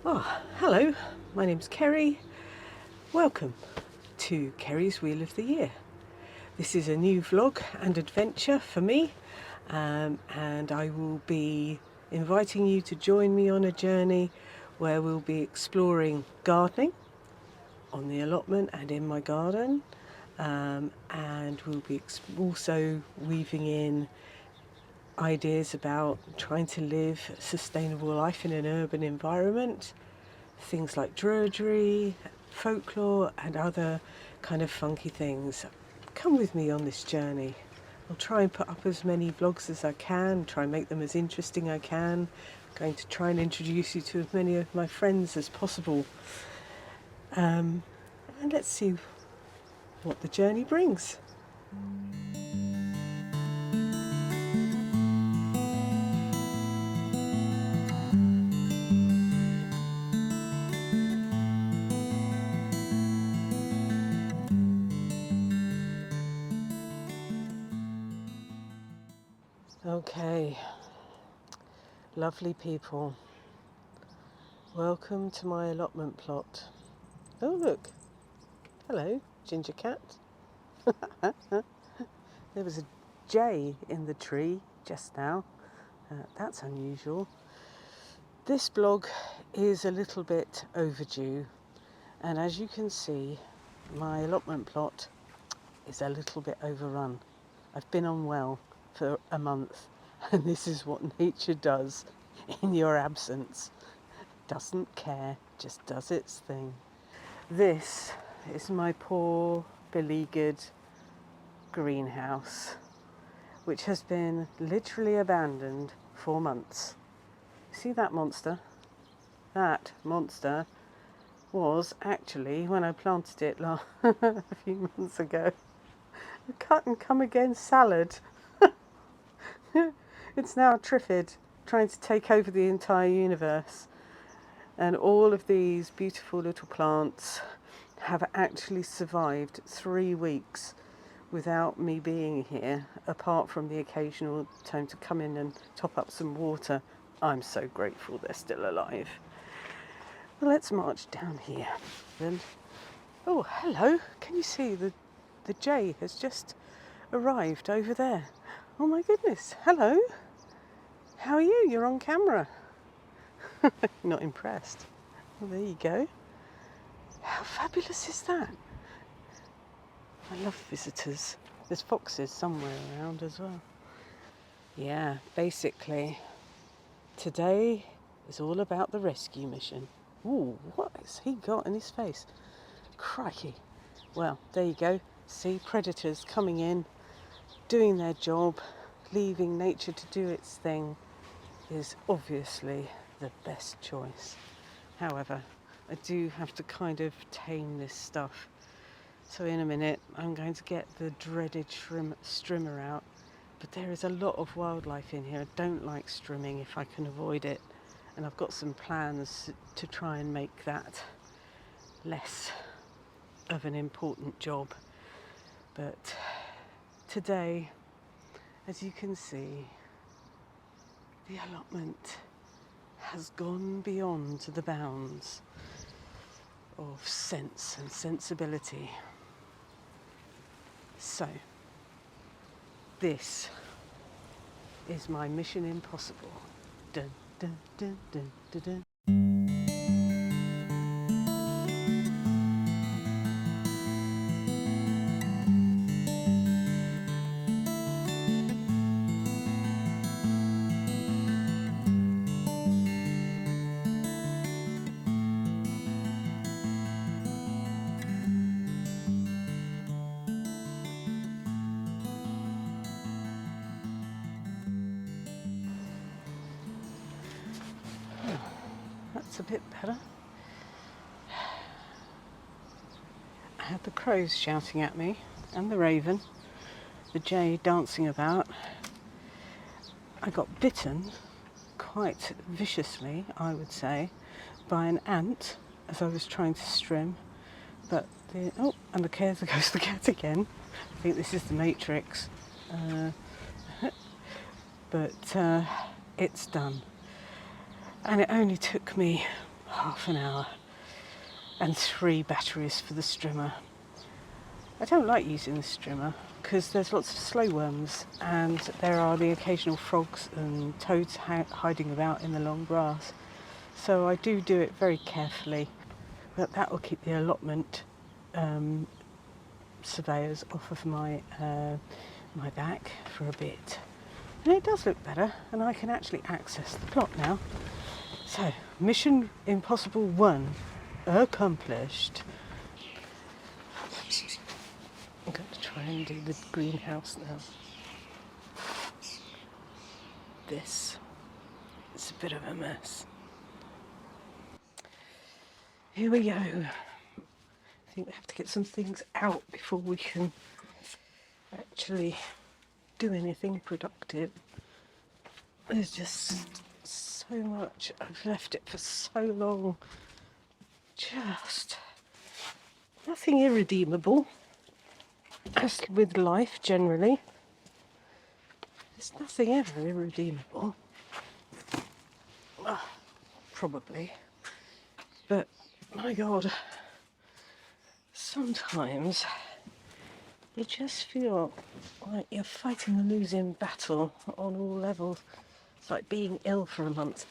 Oh, hello, my name's Cerri. Welcome to Cerri's Wheel of the Year. This is a new vlog and adventure for me, and I will be inviting you to join me on a journey where we'll be exploring gardening on the allotment and in my garden, and we'll be also weaving in ideas about trying to live a sustainable life in an urban environment, things like druidry, folklore and other kind of funky things. Come with me on this journey. I'll try and put up as many vlogs as I can, try and make them as interesting as I can. I'm going to try and introduce you to as many of my friends as possible. And let's see what the journey brings. Okay, lovely people, welcome to my allotment plot. Oh look, hello ginger cat. There was a jay in the tree just now. That's unusual. This blog is a little bit overdue, and as you can see, my allotment plot is a little bit overrun. I've been unwell for a month, and this is what nature does in your absence. Doesn't care, just does its thing. This is my poor, beleaguered greenhouse, which has been literally abandoned for months. See that monster? That monster was actually, when I planted it a few months ago, a cut and come again salad. It's now a triffid, trying to take over the entire universe. And all of these beautiful little plants have actually survived 3 weeks without me being here, apart from the occasional time to come in and top up some water. I'm so grateful they're still alive. Well, let's march down here. And oh, hello! Can you see the jay has just arrived over there? Oh my goodness! Hello. How are you? You're on camera. Not impressed. Well, there you go. How fabulous is that? I love visitors. There's foxes somewhere around as well. Yeah, basically, today is all about the rescue mission. Ooh, what has he got in his face? Crikey. Well, there you go. See, predators coming in, doing their job, leaving nature to do its thing is obviously the best choice. However, I do have to kind of tame this stuff. So in a minute, I'm going to get the dreaded strimmer out. But there is a lot of wildlife in here. I don't like strimming if I can avoid it. And I've got some plans to try and make that less of an important job. But today, as you can see, the allotment has gone beyond the bounds of sense and sensibility. So, this is my mission impossible. Dun, dun, dun, dun, dun, dun. That's a bit better. I had the crows shouting at me and the raven, the jay dancing about. I got bitten quite viciously, I would say, by an ant as I was trying to strim. But and there goes the cat again. I think this is the Matrix. But it's done. And it only took me half an hour, and 3 batteries for the strimmer. I don't like using the strimmer because there's lots of slow worms and there are the occasional frogs and toads hiding about in the long grass. So I do it very carefully, but that will keep the allotment surveyors off of my my back for a bit. And it does look better, and I can actually access the plot now. So, mission impossible 1 accomplished. I'm going to try and do the greenhouse now. This is a bit of a mess. Here we go. I think we have to get some things out before we can actually do anything productive. There's just so much. I've left it for so long. Just nothing irredeemable. As with life generally, there's nothing ever irredeemable. Probably. But my God, sometimes you just feel like you're fighting a losing battle on all levels. It's like being ill for a month.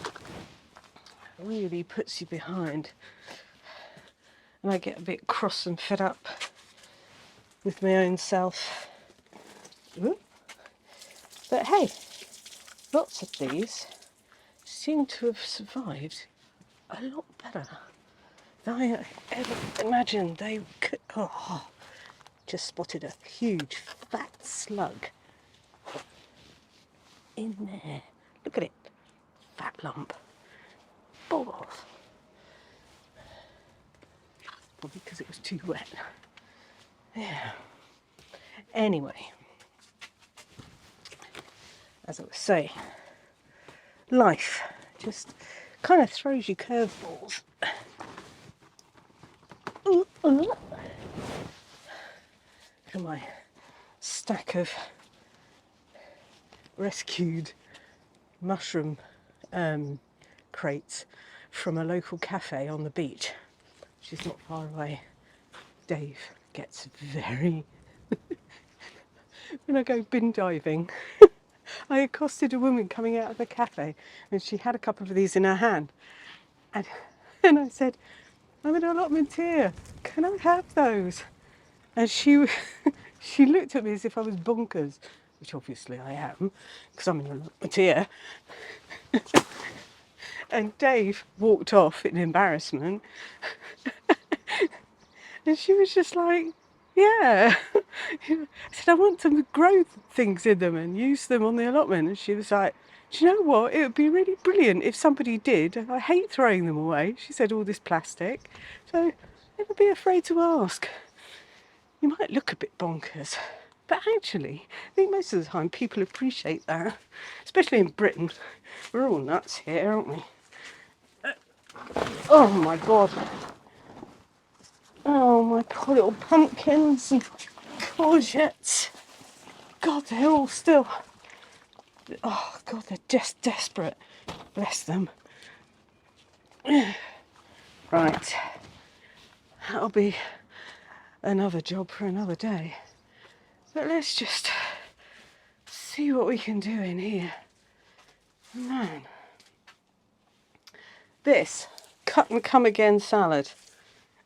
It really puts you behind. And I get a bit cross and fed up with my own self. Ooh. But hey, lots of these seem to have survived a lot better than I ever imagined they could. Oh, just spotted a huge fat slug in there. Look at it, fat lump. Balls. Probably because it was too wet. Yeah. Anyway, as I was saying, life just kind of throws you curveballs. Look at my stack of rescued mushroom crates from a local cafe on the beach, which is not far away. Dave gets very... When I go bin diving, I accosted a woman coming out of the cafe and she had a couple of these in her hand. And I said, I'm an allotmenteer, can I have those? And she she looked at me as if I was bonkers, which obviously I am, because I'm an allotmenteer. And Dave walked off in embarrassment. And she was just like, yeah. I said, I want to grow things in them and use them on the allotment. And she was like, do you know what? It would be really brilliant if somebody did. I hate throwing them away. She said, all this plastic. So never be afraid to ask. You might look a bit bonkers, but actually, I think most of the time people appreciate that, especially in Britain. We're all nuts here, aren't we? Oh my God. Oh my poor little pumpkins and courgettes. God, they're all still... Oh God, they're just desperate. Bless them. Right. That'll be another job for another day. But let's just see what we can do in here. Man. This cut and come again salad.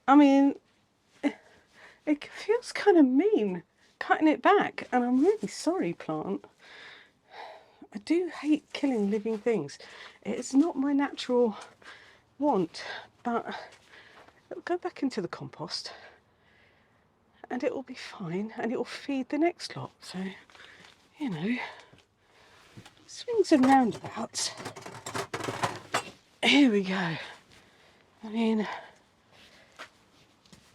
I mean, it feels kind of mean cutting it back, and I'm really sorry, plant. I do hate killing living things. It's not my natural want, but it'll go back into the compost and it will be fine and it will feed the next lot. So, you know, swings and roundabouts. Here we go. I mean,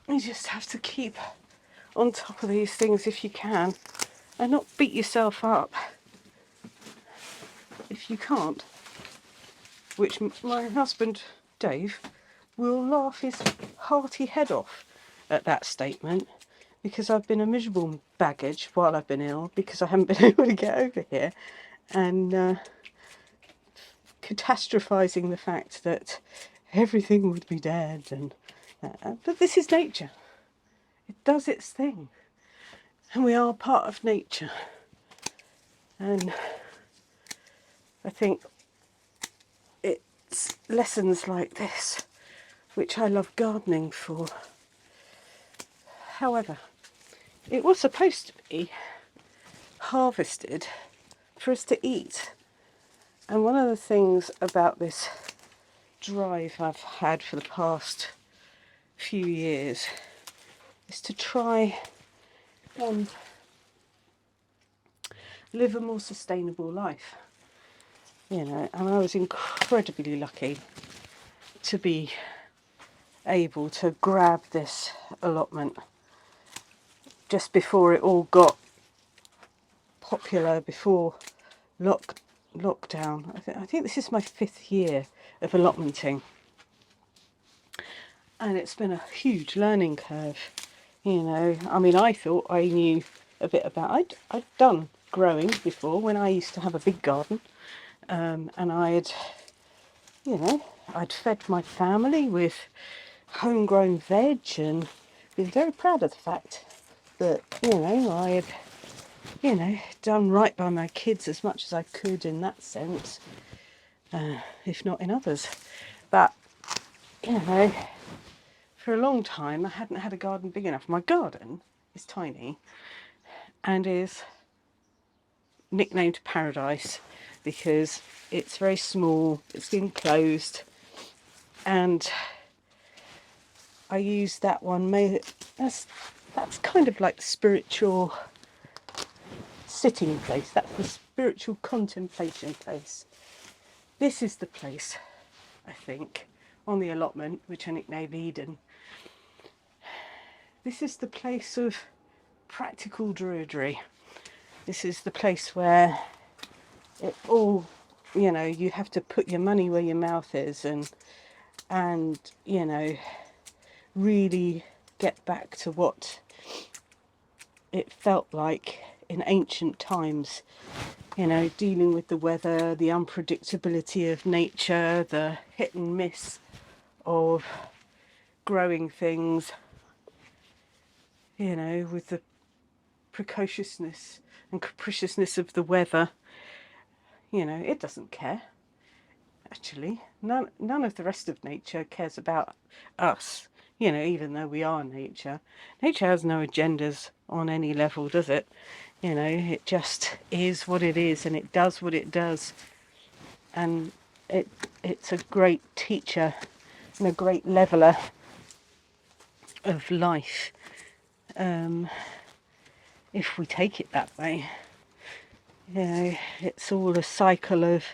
you just have to keep on top of these things if you can and not beat yourself up if you can't, which my husband Dave will laugh his hearty head off at that statement, because I've been a miserable baggage while I've been ill because I haven't been able to get over here, and catastrophizing the fact that everything would be dead. And but this is nature. It does its thing, and we are part of nature. And I think it's lessons like this which I love gardening for. However, it was supposed to be harvested for us to eat. And one of the things about this drive I've had for the past few years is to try and live a more sustainable life. You know, and I was incredibly lucky to be able to grab this allotment just before it all got popular, before lockdown. I think this is my 5th year of allotmenting, and it's been a huge learning curve. You know, I mean, I thought I knew a bit about. I'd done growing before when I used to have a big garden, and I'd fed my family with homegrown veg, and been very proud of the fact that I had done right by my kids as much as I could in that sense, if not in others. But for a long time I hadn't had a garden big enough. My garden is tiny and is nicknamed Paradise because it's very small, it's enclosed, and I use that one. That's kind of like the spiritual sitting place. That's the spiritual contemplation place. This is the place, I think, on the allotment, which I nicknamed Eden. This is the place of practical druidry. This is the place where it all, you have to put your money where your mouth is, and really get back to what it felt like in ancient times, dealing with the weather, the unpredictability of nature, the hit and miss of growing things, with the precociousness and capriciousness of the weather. It doesn't care. Actually, none of the rest of nature cares about us, even though we are nature. Nature has no agendas on any level, does it? It just is what it is, and it does what it does. And it's a great teacher and a great leveler of life, if we take it that way. It's all a cycle of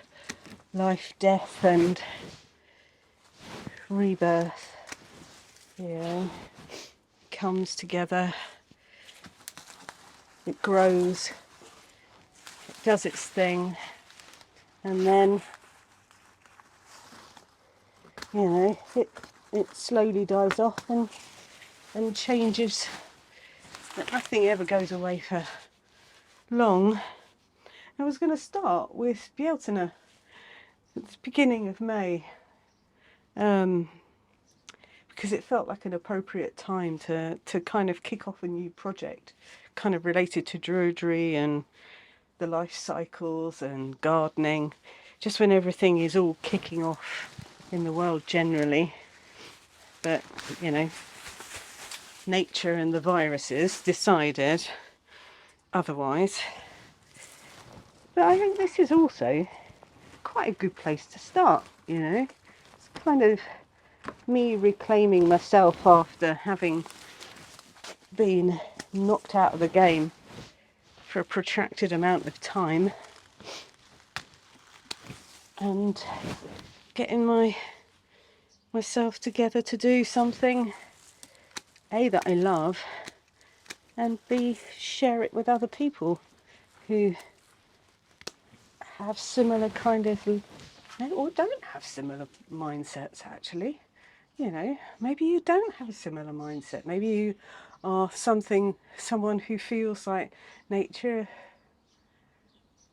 life, death, and rebirth. Comes together, it grows, it does its thing, and then it slowly dies off and changes. But nothing ever goes away for long. I was going to start with Beeltena at the beginning of May, because it felt like an appropriate time to kind of kick off a new project, kind of related to druidry and the life cycles and gardening, just when everything is all kicking off in the world generally. But nature and the viruses decided otherwise. But I think this is also quite a good place to start. It's kind of me reclaiming myself after having been knocked out of the game for a protracted amount of time, and getting myself together to do something A, that I love, and B, share it with other people who have similar kind of, or don't have similar mindsets. Actually, maybe you don't have a similar mindset. Maybe you are someone who feels like nature,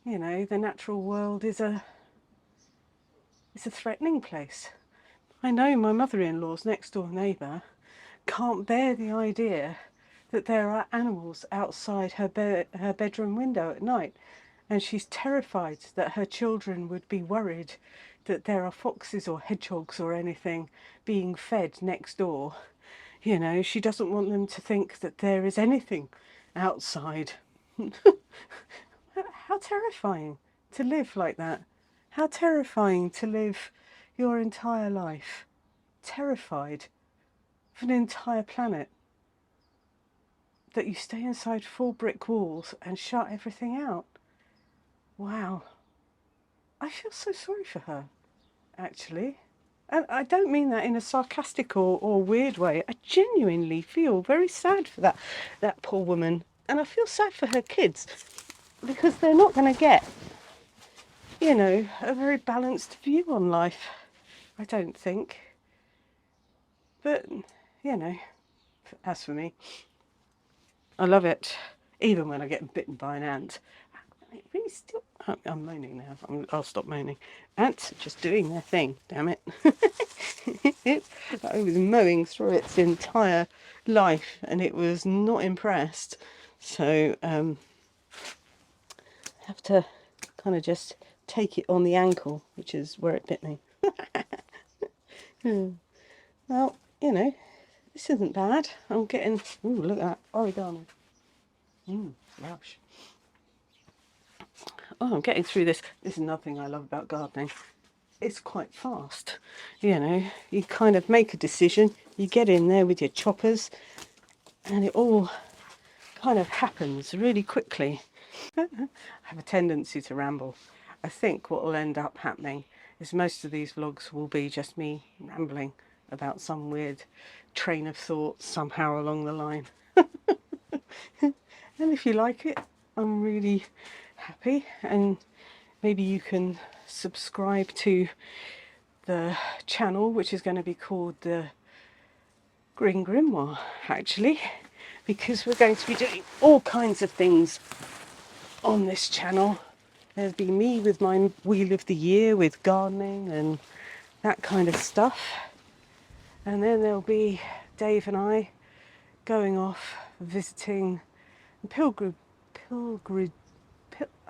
the natural world is a threatening place. I know my mother-in-law's next door neighbour can't bear the idea that there are animals outside her bedroom window at night, and she's terrified that her children would be worried that there are foxes or hedgehogs or anything being fed next door. You know, she doesn't want them to think that there is anything outside. How terrifying to live like that. How terrifying to live your entire life terrified of an entire planet. That you stay inside 4 brick walls and shut everything out. Wow. I feel so sorry for her, actually. And I don't mean that in a sarcastic or weird way. I genuinely feel very sad for that poor woman. And I feel sad for her kids, because they're not going to get, you know, a very balanced view on life, I don't think. But, you know, as for me, I love it, even when I get bitten by an ant. It really still... I'm moaning now. I'll stop moaning. Ants are just doing their thing, damn it. I was mowing through its entire life and it was not impressed. So I have to kind of just take it on the ankle, which is where it bit me. Well, you know, this isn't bad. I'm getting... Ooh, look at that. Origami. Lush. Oh, I'm getting through this. This is another thing I love about gardening. It's quite fast. You know, you kind of make a decision, you get in there with your choppers, and it all kind of happens really quickly. I have a tendency to ramble. I think what will end up happening is most of these vlogs will be just me rambling about some weird train of thought somehow along the line. And if you like it, I'm really happy, and maybe you can subscribe to the channel, which is going to be called the Green Grimoire, actually, because we're going to be doing all kinds of things on this channel. There'll be me with my wheel of the year with gardening and that kind of stuff, and then there'll be Dave and I going off visiting I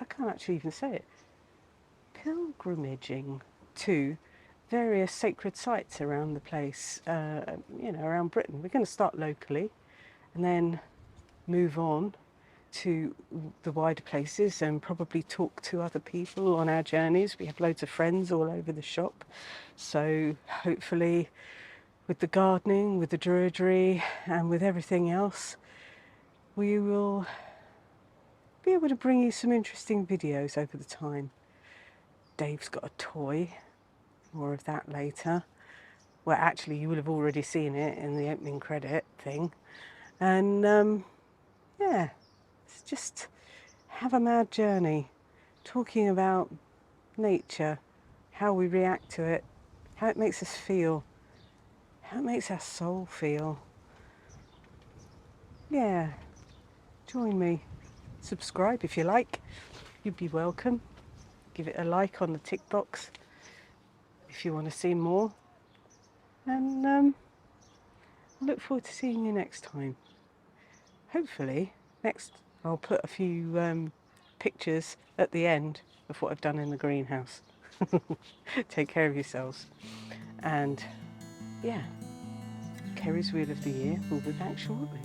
can't actually even say it, pilgrimaging to various sacred sites around the place, you know, around Britain. We're going to start locally and then move on to the wider places and probably talk to other people on our journeys. We have loads of friends all over the shop, so hopefully with the gardening, with the druidry and with everything else, we will be able to bring you some interesting videos over the time. Dave's got a toy, more of that later. Well, actually, you will have already seen it in the opening credit thing. And yeah, it's just have a mad journey, talking about nature, how we react to it, how it makes us feel, how it makes our soul feel. Yeah, join me. Subscribe if you like. You'd be welcome. Give it a like on the tick box if you want to see more. And I look forward to seeing you next time. Hopefully, next I'll put a few pictures at the end of what I've done in the greenhouse. Take care of yourselves. And yeah, Kerry's Wheel of the Year will be back shortly.